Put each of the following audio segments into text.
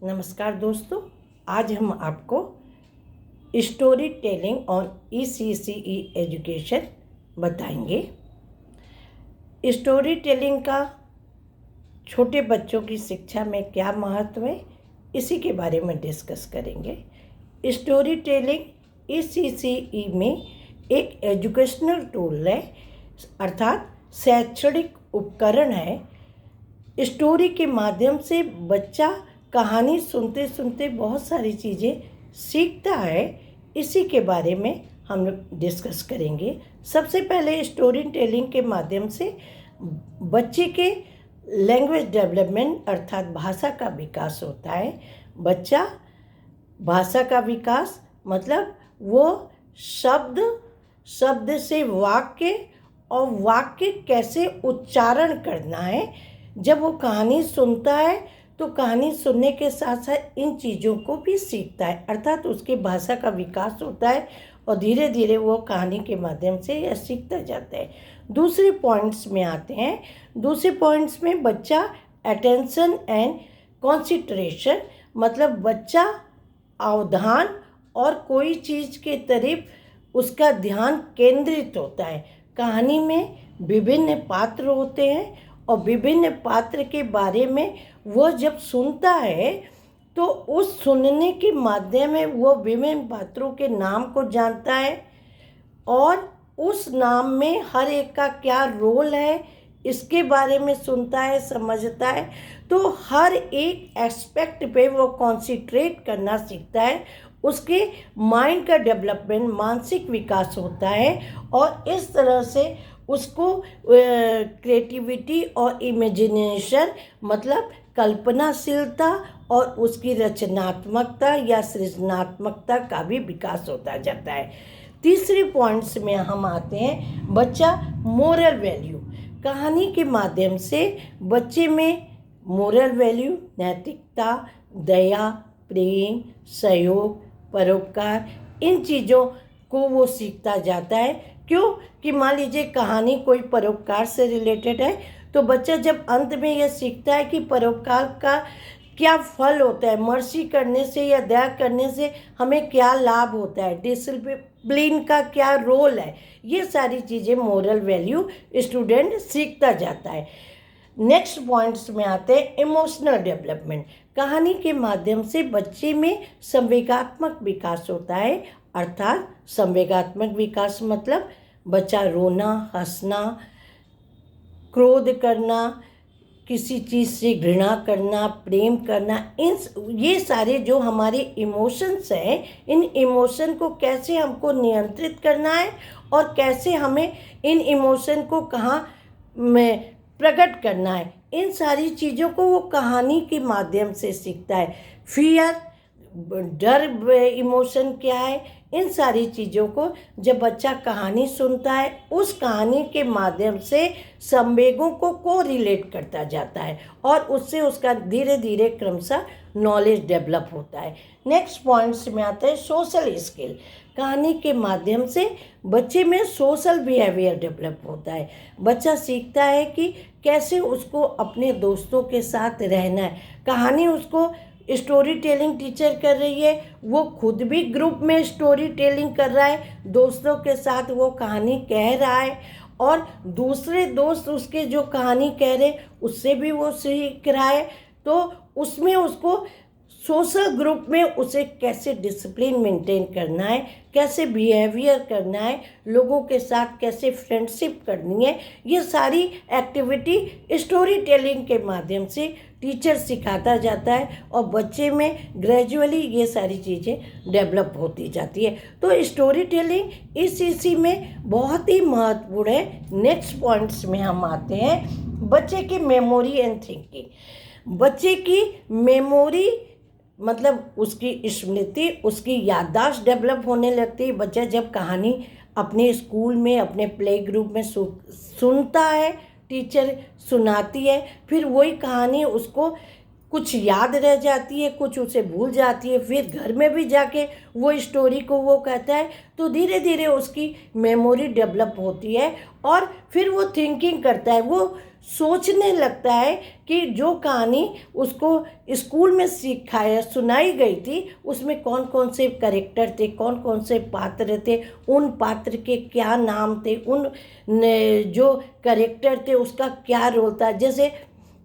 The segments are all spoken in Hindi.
नमस्कार दोस्तों, आज हम आपको स्टोरी टेलिंग और ECCE एजुकेशन बताएंगे। स्टोरी टेलिंग का छोटे बच्चों की शिक्षा में क्या महत्व है, इसी के बारे में डिस्कस करेंगे। स्टोरी टेलिंग ECCE में एक एजुकेशनल टूल है, अर्थात शैक्षणिक उपकरण है। स्टोरी के माध्यम से बच्चा कहानी सुनते सुनते बहुत सारी चीज़ें सीखता है। इसी के बारे में हम डिस्कस करेंगे। सबसे पहले स्टोरी टेलिंग के माध्यम से बच्चे के लैंग्वेज डेवलपमेंट अर्थात भाषा का विकास होता है। बच्चा भाषा का विकास मतलब वो शब्द से वाक्य और वाक्य कैसे उच्चारण करना है। जब वो कहानी सुनता है तो कहानी सुनने के साथ साथ इन चीज़ों को भी सीखता है, अर्थात उसकी भाषा का विकास होता है और धीरे धीरे वो कहानी के माध्यम से यह सीखता जाता है। दूसरे पॉइंट्स में आते हैं। दूसरे पॉइंट्स में बच्चा अटेंशन एंड कॉन्सेंट्रेशन मतलब बच्चा अवधान और कोई चीज़ के तरफ उसका ध्यान केंद्रित होता है। कहानी में विभिन्न पात्र होते हैं और विभिन्न पात्र के बारे में वह जब सुनता है तो उस सुनने के माध्यम में वो विभिन्न पात्रों के नाम को जानता है और उस नाम में हर एक का क्या रोल है इसके बारे में सुनता है, समझता है। तो हर एक एस्पेक्ट पे वो कॉन्सेंट्रेट करना सीखता है। उसके माइंड का डेवलपमेंट, मानसिक विकास होता है और इस तरह से उसको क्रिएटिविटी और इमेजिनेशन मतलब कल्पनाशीलता और उसकी रचनात्मकता या सृजनात्मकता का भी विकास होता जाता है। तीसरे पॉइंट्स में हम आते हैं बच्चा मोरल वैल्यू। कहानी के माध्यम से बच्चे में मोरल वैल्यू, नैतिकता, दया, प्रेम, सहयोग, परोपकार, इन चीज़ों को वो सीखता जाता है। क्यों कि मान लीजिए कहानी कोई परोपकार से रिलेटेड है तो बच्चा जब अंत में यह सीखता है कि परोपकार का क्या फल होता है, मर्सी करने से या दया करने से हमें क्या लाभ होता है, डिसिप्लिन का क्या रोल है, ये सारी चीज़ें मोरल वैल्यू स्टूडेंट सीखता जाता है। नेक्स्ट पॉइंट्स में आते हैं इमोशनल डेवलपमेंट। कहानी के माध्यम से बच्चे में संवेगात्मक विकास होता है, अर्थात संवेगात्मक विकास मतलब बच्चा रोना, हंसना, क्रोध करना, किसी चीज़ से घृणा करना, प्रेम करना, ये सारे जो हमारे इमोशंस हैं, इन इमोशन को कैसे हमको नियंत्रित करना है और कैसे हमें इन इमोशन को कहाँ में प्रकट करना है, इन सारी चीज़ों को वो कहानी के माध्यम से सीखता है। फियर, डर इमोशन क्या है, इन सारी चीज़ों को जब बच्चा कहानी सुनता है उस कहानी के माध्यम से संवेगों को रिलेट करता जाता है और उससे उसका धीरे धीरे क्रमशः नॉलेज डेवलप होता है। नेक्स्ट पॉइंट्स में आता है सोशल स्किल। कहानी के माध्यम से बच्चे में सोशल बिहेवियर डेवलप होता है। बच्चा सीखता है कि कैसे उसको अपने दोस्तों के साथ रहना है। कहानी उसको स्टोरी टेलिंग टीचर कर रही है, वो खुद भी ग्रुप में स्टोरी टेलिंग कर रहा है, दोस्तों के साथ वो कहानी कह रहा है और दूसरे दोस्त उसके जो कहानी कह रहे उससे भी वो सीख रहा है। तो उसमें उसको सोशल ग्रुप में उसे कैसे डिसिप्लिन मेंटेन करना है, कैसे बिहेवियर करना है, लोगों के साथ कैसे फ्रेंडशिप करनी है, ये सारी एक्टिविटी स्टोरी टेलिंग के माध्यम से टीचर सिखाता जाता है और बच्चे में ग्रेजुअली ये सारी चीज़ें डेवलप होती जाती है। तो स्टोरी टेलिंग इसी में बहुत ही महत्वपूर्ण है। नेक्स्ट पॉइंट्स में हम आते हैं बच्चे की मेमोरी एंड थिंकिंग। बच्चे की मेमोरी मतलब उसकी स्मृति, उसकी याददाश्त डेवलप होने लगती है। बच्चा जब कहानी अपने स्कूल में, अपने प्ले ग्रुप में सुनता है, टीचर सुनाती है, फिर वही कहानी उसको कुछ याद रह जाती है, कुछ उसे भूल जाती है, फिर घर में भी जाके वो स्टोरी को वो कहता है तो धीरे धीरे उसकी मेमोरी डेवलप होती है और फिर वो थिंकिंग करता है, वो सोचने लगता है कि जो कहानी उसको स्कूल में सिखाया सुनाई गई थी उसमें कौन कौन से कैरेक्टर थे, कौन कौन से पात्र थे, उन पात्र के क्या नाम थे, उन जो कैरेक्टर थे उसका क्या रोल था। जैसे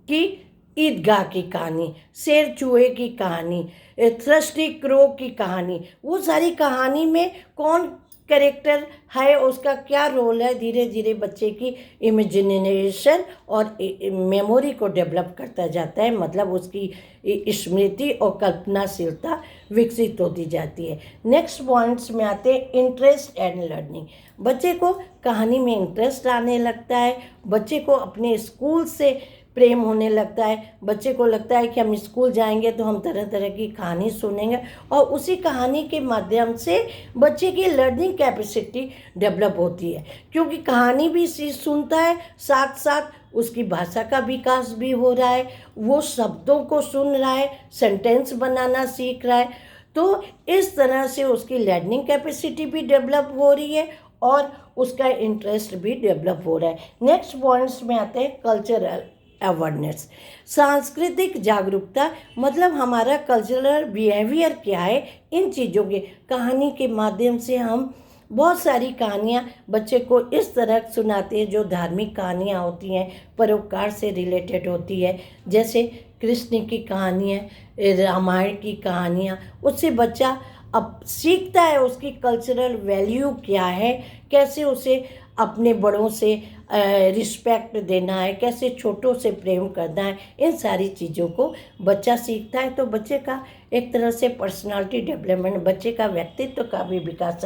कि ईदगाह की कहानी, शेर चूहे की कहानी, थ्रस्टी क्रो की कहानी, वो सारी कहानी में कौन कैरेक्टर है, उसका क्या रोल है, धीरे धीरे बच्चे की इमेजिनेशन और मेमोरी को डेवलप करता जाता है, मतलब उसकी स्मृति और कल्पनाशीलता विकसित होती जाती है। नेक्स्ट पॉइंट्स में आते हैं इंटरेस्ट एंड लर्निंग। बच्चे को कहानी में इंटरेस्ट आने लगता है, बच्चे को अपने स्कूल से प्रेम होने लगता है, बच्चे को लगता है कि हम स्कूल जाएंगे तो हम तरह तरह की कहानी सुनेंगे और उसी कहानी के माध्यम से बच्चे की लर्निंग कैपेसिटी डेवलप होती है, क्योंकि कहानी भी सुनता है, साथ साथ उसकी भाषा का विकास भी हो रहा है, वो शब्दों को सुन रहा है, सेंटेंस बनाना सीख रहा है। तो इस तरह से उसकी लर्निंग कैपेसिटी भी डेवलप हो रही है और उसका इंटरेस्ट भी डेवलप हो रहा है। नेक्स्ट पॉइंट्स में आते हैं कल्चरल अवेयरनेस, सांस्कृतिक जागरूकता, मतलब हमारा कल्चरल बिहेवियर क्या है, इन चीज़ों के कहानी के माध्यम से हम बहुत सारी कहानियाँ बच्चे को इस तरह सुनाते हैं जो धार्मिक कहानियाँ होती हैं, परोपकार से रिलेटेड होती है, जैसे कृष्ण की कहानियाँ, रामायण की कहानियाँ, उससे बच्चा अब सीखता है उसकी कल्चरल वैल्यू क्या है, कैसे उसे अपने बड़ों से रिस्पेक्ट देना है, कैसे छोटों से प्रेम करना है, इन सारी चीज़ों को बच्चा सीखता है। तो बच्चे का एक तरह से पर्सनालिटी डेवलपमेंट, बच्चे का व्यक्तित्व का भी विकास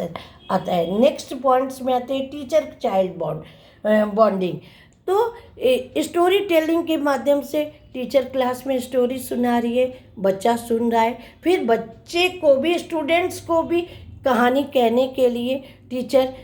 आता है। नेक्स्ट पॉइंट्स में आते हैं टीचर चाइल्ड बॉन्डिंग। तो स्टोरी टेलिंग के माध्यम से टीचर क्लास में स्टोरी सुना रही है, बच्चा सुन रहा है, फिर बच्चे को भी, स्टूडेंट्स को भी कहानी कहने के लिए टीचर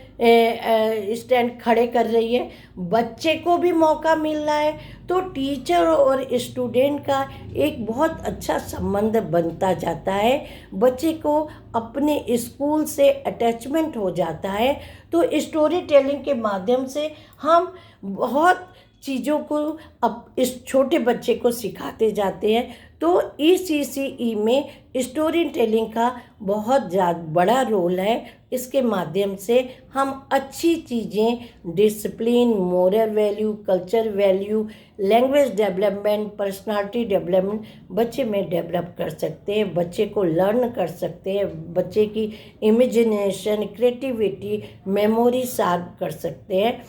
स्टैंड खड़े कर रही है, बच्चे को भी मौका मिल रहा है। तो टीचर और स्टूडेंट का एक बहुत अच्छा संबंध बनता जाता है, बच्चे को अपने स्कूल से अटैचमेंट हो जाता है। तो स्टोरी टेलिंग के माध्यम से हम बहुत चीज़ों को अब इस छोटे बच्चे को सिखाते जाते हैं। तो ECCE में स्टोरी टेलिंग का बहुत ज़्यादा बड़ा रोल है। इसके माध्यम से हम अच्छी चीज़ें, discipline, moral value, culture value, language development, personality development बच्चे में डेवलप कर सकते हैं, बच्चे को लर्न कर सकते हैं, बच्चे की इमेजिनेशन, क्रिएटिविटी, मेमोरी शार्प कर सकते हैं।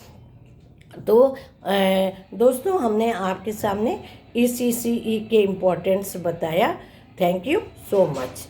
तो दोस्तों, हमने आपके सामने ECCE के इम्पोर्टेंस बताया। Thank you so much.